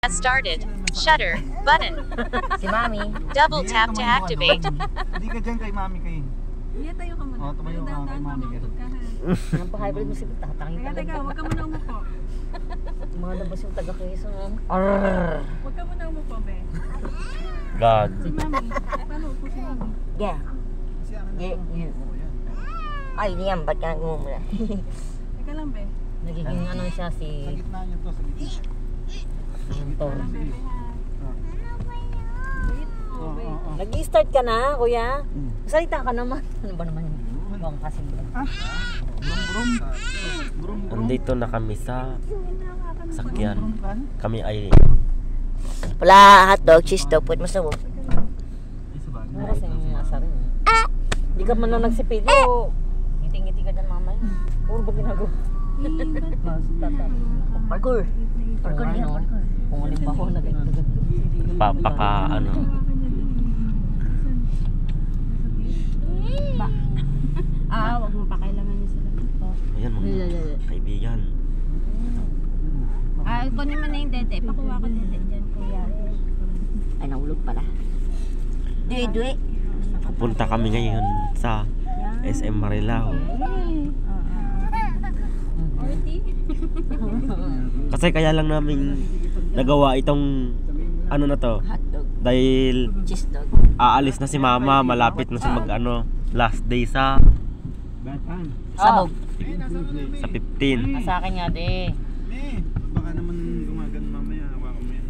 Started. Shutter button. Si Mami. Double tap to activate. Hindi ka dyan kay Mami kayo. Iya, tayo ka muna. Oo, tumayo ka kay Mami kayo. Ang pa-hybrid mo si Tatangin Teka, talaga. huwag ka muna umupo. Mga labas yung taga-Quezon. Huwag ka muna umupo, be. God. Si Mami. Paano upo si Mami? Yeah. Ay, diyan. Ba't ka nagmumula? Teka lang, be. Nagiging ano siya Sa si... gitna niyo to, sa gitna. Tor. Be, be, ha. Wait po, be. Nag-i-start ka na, kuya? Salita ka naman. Ano ba naman yun? Bang kasing ba? Brum. Nandito na kami sa sakyan. Kami ay Wala, hotdog, cheese dog, pwede masawag. Ano kasi yung masa rin? Hindi ka man lang nagsipilo. Ngiti-ngiti ka dyan mamaya. Puro ba ginagawa? Parkour. Parkour niya, parkour. Kung alin ba ako, nagagagag. papaka ano. Wag mo pa kailangan niya sila. Ayan mga kaibigan. Kunin mo na yung dede. Pakuha ko dede dyan, kuya. Ay, nahulog pala. Dwe. Pupunta kami ngayon sa SM Marilao. Kasi kaya lang namin nagawa itong ano na to. Hotdog, Dahil cheese dog. aalis na si mama, malapit na siya mag ano, last day sa Sabog. sa 15. Sa akin nga, de. Baka naman gumagan mamaya. Hawakan mo yan.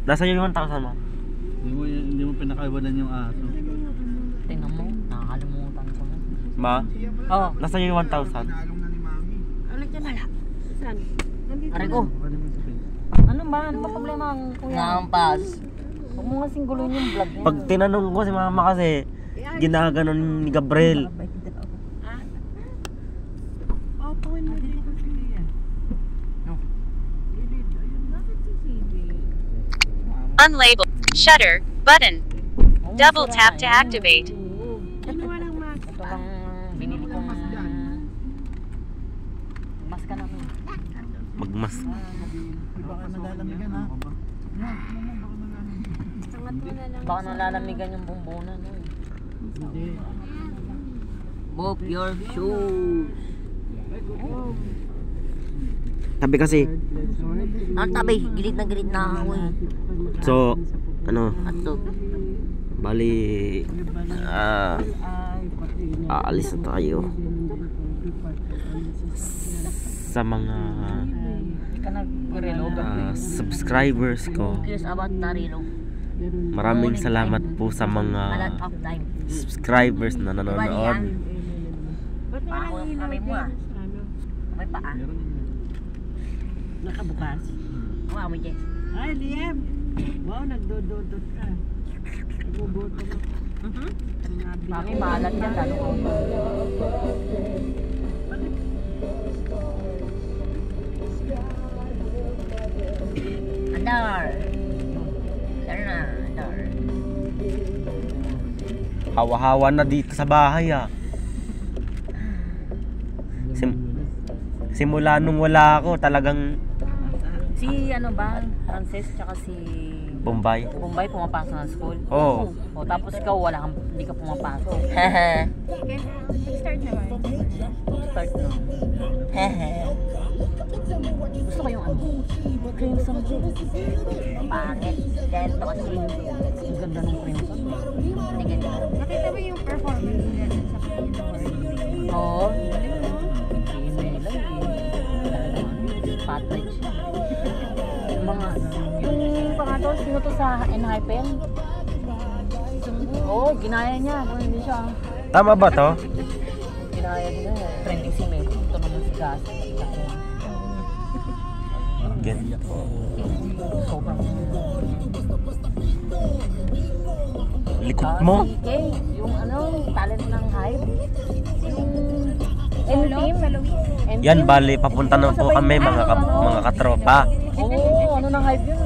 Nasa yung 1,000 mo? Hindi mo pinakaiwanan yung aso. Tingnan mo, nakakalimutan ko na. Ma? Oo. Nasa yung 1,000? Naalong na ni Mami. Ulit yan. Wala. Saan? Nandito. Aray ko. Baka naman sabihin. Ano ba? Ano ba problema ang kuya? Ngampas. Huwag mo nga singguloyin yung vlog niya. Pag tinanong ko si mama kasi, ginaganon ni Gabriel. Pawin mo dito si Kuya. Unlabeled. Shutter button. Double tap to activate. Kinuha ng mask. Ito lang binili kong mas ka namin. Magmas. Baka nalalamig ha. Angat mo na lang. Baka nalalamigan yung bumbunan. No? Hindi. Move your shoes. Tabi kasi. Ang tabi, gilid na ako eh. So, ano, Hotdog. bali, aalis na tayo. Sa mga Hindi ka nag-relog. subscribers ko, Curious about the relog. maraming salamat po sa A lot mga of time. subscribers na nanonood. Ba't nga Paa ko lang yung kamay mo ah. Ano? May paa. Nakabukas. Hawa mo, Jess. Ay, Liam. Wow, nagdododot ka. Nagboboto mo. Mami, maalat yan. Lalo ko. Andar. Andar. Hawa-hawa na dito sa bahay simula nung wala ako, talagang Si ano ba? Frances tsaka si Bombay. Bombay pumapasok ng school. Oo. O tapos ikaw hindi ka pumapasok. Start na ba? Start na. Gusto ko yung ano? Crimson Blue. Pangit. Ganito kasi. Ang ganda ng crimson. Hindi ganda. Nakita mo yung performance niya sa pinaka. Oo. Female lang eh. Patrick siya. Yung pangatol, sino to sa Enhypen? Oo, ginaya niya. No, hindi siya. Tama ba to? Ginaya niya. Trending si May. Ito naman si Gas. Ganyan. Sobrang... Likod mo. Si Kay, yung ano, talent ng Hype. Yung M-Team. Yan, bali, papunta na po kami mga katropa. Oo, ano ng Hype yun?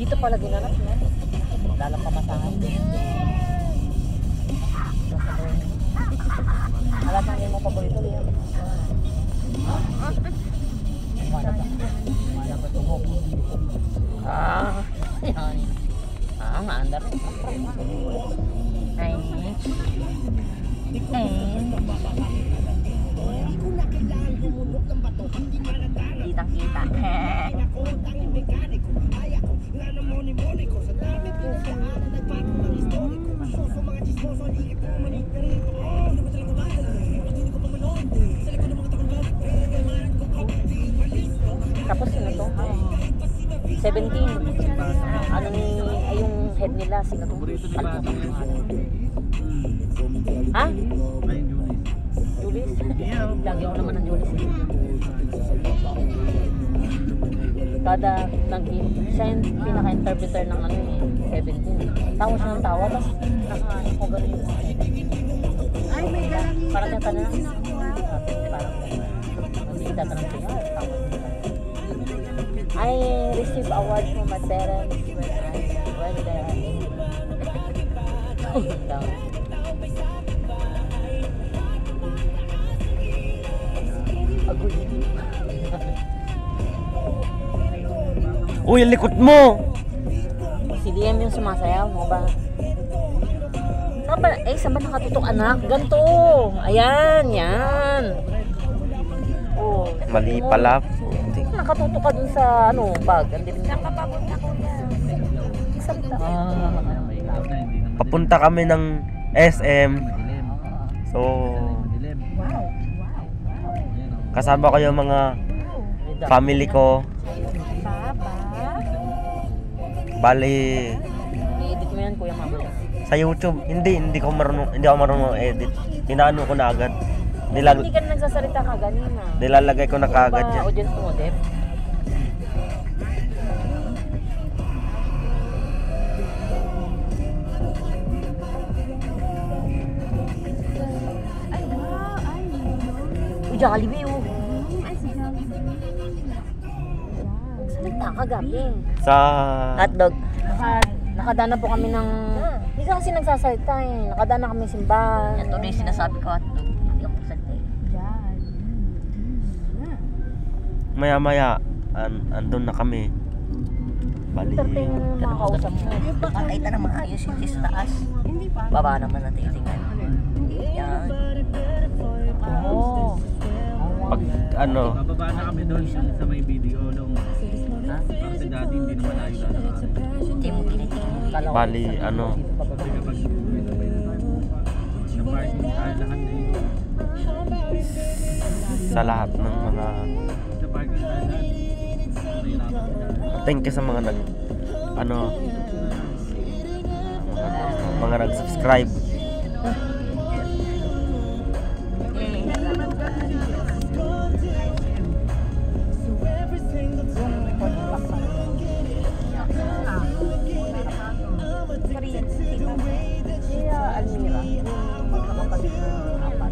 Dito pala ginanap niya. Dalang pamasahan. Alam na niyo mo paborito niya. Wala ba? Wala ba tumok? Paanda rin. Ay. Kitang-kita. Tapos sino to? 17. Ano ni, ay yung head nila, sino to? Ha? Julius? Lagi ako naman ng Julius. Kada siya yung pinaka-interpreter ng ano eh, 17. Tawa siya ng tawa, tapos nakaano ko gano'n. Ay, may galang. Parang yung tanong. Parang hindi tatanong siya. Tawa. I received awards from my parents when they are in. Uy, ang likot mo! Si DM yung sumasayaw mo ba? Saan ba nakatutok anak? Ganito! Ayan, yan! Oh, Mali pala. nakatutok ka dun sa ano, bag. Ang dilim na. Nakapapunta ko na. Salita. Papunta kami ng SM. So, kasama ko yung mga family ko. Bali, I-edit mo yan, Kuya Mabel. sa YouTube, hindi ako marunong edit. Inaano ko na agad. Hindi ka na nagsasalita ka ganina. Nilalagay ko na kaagad yan. Audience mo, Deb? Uy, Jollibee, oh. Salita ka gabi. Sa Hotdog. Nakadana po kami ng... Hindi ka kasi nagsasalita eh. Nakadana kami simbahan. Ito na yung sinasabi ko, hotdog. Hindi ka magsalita eh. maya-maya, andun na kami. Bali, Entertain yung mga kausap mo. Patay na maayos yung sa taas. Baba naman na titingan. Yan. Oo. pag ano, Bababa na kami doon sa may video nung kasi dati hindi naman tayo lalakad. Hindi mo tinitingin. bali, ano, Kasi kapag sa parking tayo lahat na yun. sa lahat ng mga Sa parking tayo lahat. thank you sa mga mga nag-subscribe. Almira, magkakapatid na apat.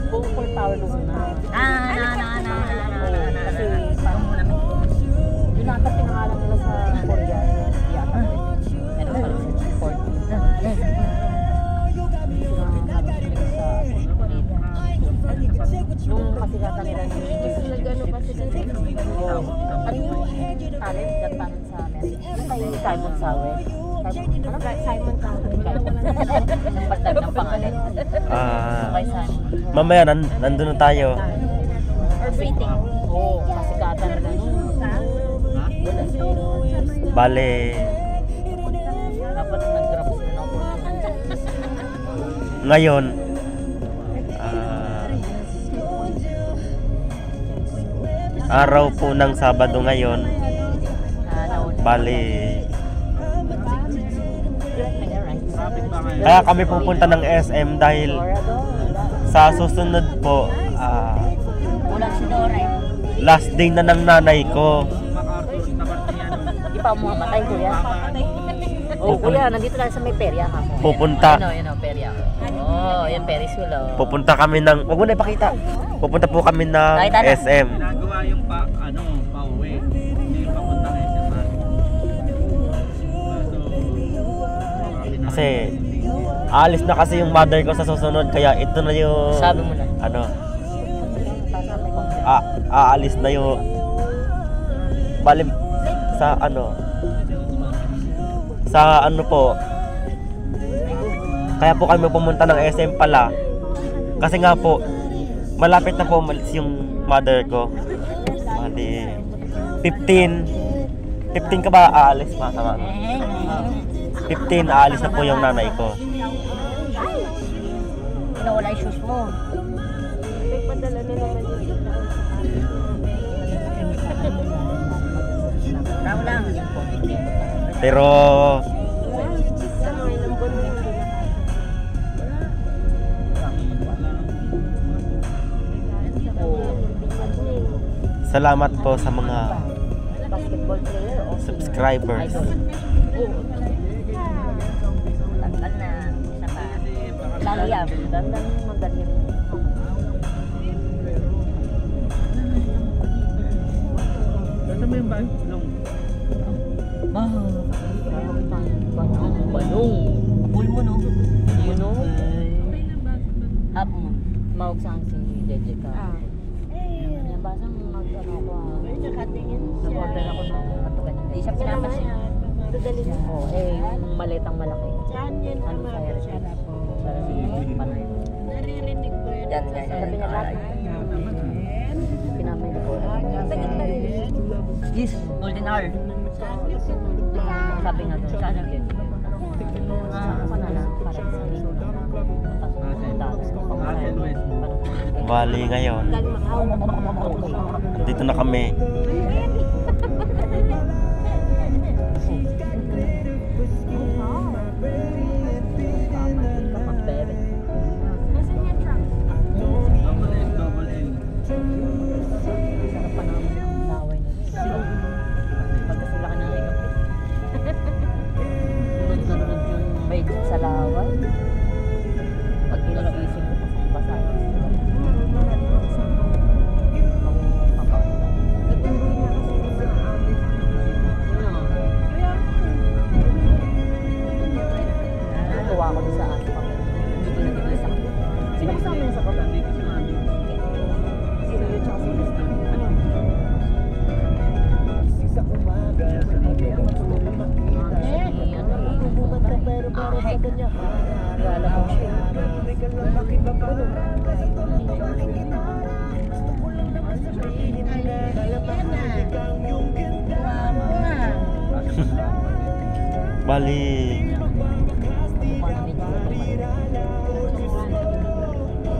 So, full power nung una. Kasi parang yun ata pinangalan nila sa Korea. Yata. Meron pa rin sa Ford. Nung kasigatan nila nag-ano pa sila ano yung talent gantanan sa message kay Simon Sawe. Ano kay Simon Sawe? Ang pagdag ng pangalan. Kay Simon. Mamaya nandun na tayo. Or fitting. Oo, kasigatan nila nung Bale, dapat nag-grab sila na ako. ngayon, araw po ng Sabado ngayon. Bale, kaya kami pupunta ng SM dahil sa susunod po, Ulang si Dora. last day na ng nanay ko. Hindi pa mo matay, kuya. Oh, kuya, nandito tayo sa may perya ha. Pupunta. Yun o, perya. Oh, yung Ferris wheel oh. Pupunta kami ng, wag mo na ipakita. Pupunta po kami ng SM. Ginagawa yung pauwi. Hindi yung papunta ng SM. Kasi aalis na kasi yung mother ko sa susunod, kaya ito na yung Sabi mo na. aalis na yung bali sa sa ano po. Kaya po kami pumunta ng SM pala. Kasi nga po, malapit na po umalis yung mother ko. Mali, 15 ka ba aalis ma? Tama. 15 aalis na po yung nanay ko. Nawala yung shoes mo. Nagpadala na naman yung Raw lang. Pero sa mga ilang buwan na yun. salamat po sa mga Basketball player o subscribers. Tanggal na. Isa pa. Daliam. Dandan madaliam. Saan ba yung bag? Long. Balong. Apul mo no? You know? Up mo. Mawag saan si Jeje ka. Yan basang mag-ano ko nag-order ako ng katugan. Hindi siya pinapansin. Dadalhin mo. Oo, yung malitang malaki. Saan yan Ano naman? sa Sarap. para si Panay. Naririnig ko yun. Yan, yan. Sabi niya lahat. Pinamay ko. Sakit ba rin? Yes, golden hour. Sabi nga doon, saan ang din? Ako na lang, para sa amin. Tapos Russell Westbrook. Bali ngayon, dito na kami. Double L, double L. Sarap pa namin ang laway nito. Pagkasula ka ng ring of nunod-nunod yung medyo sa laway. Pag inigising ko, basa. Natuwa ako doon sa aso kami. Hindi ko nag-ibig sa akin. Sino kasama niya sa baba? Nandito si Mami. Sino yun tsaka sino? Pero para sa kanya. Naalala ko siya. Bali,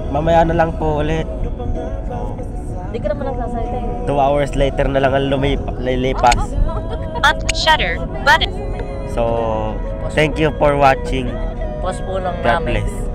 mamaya na lang po ulit. Hindi ka naman nagsasalita eh. 2 hours later na lang ang lilipas. Up shutter button. So, thank you for watching. Pause po lang God namin. bless.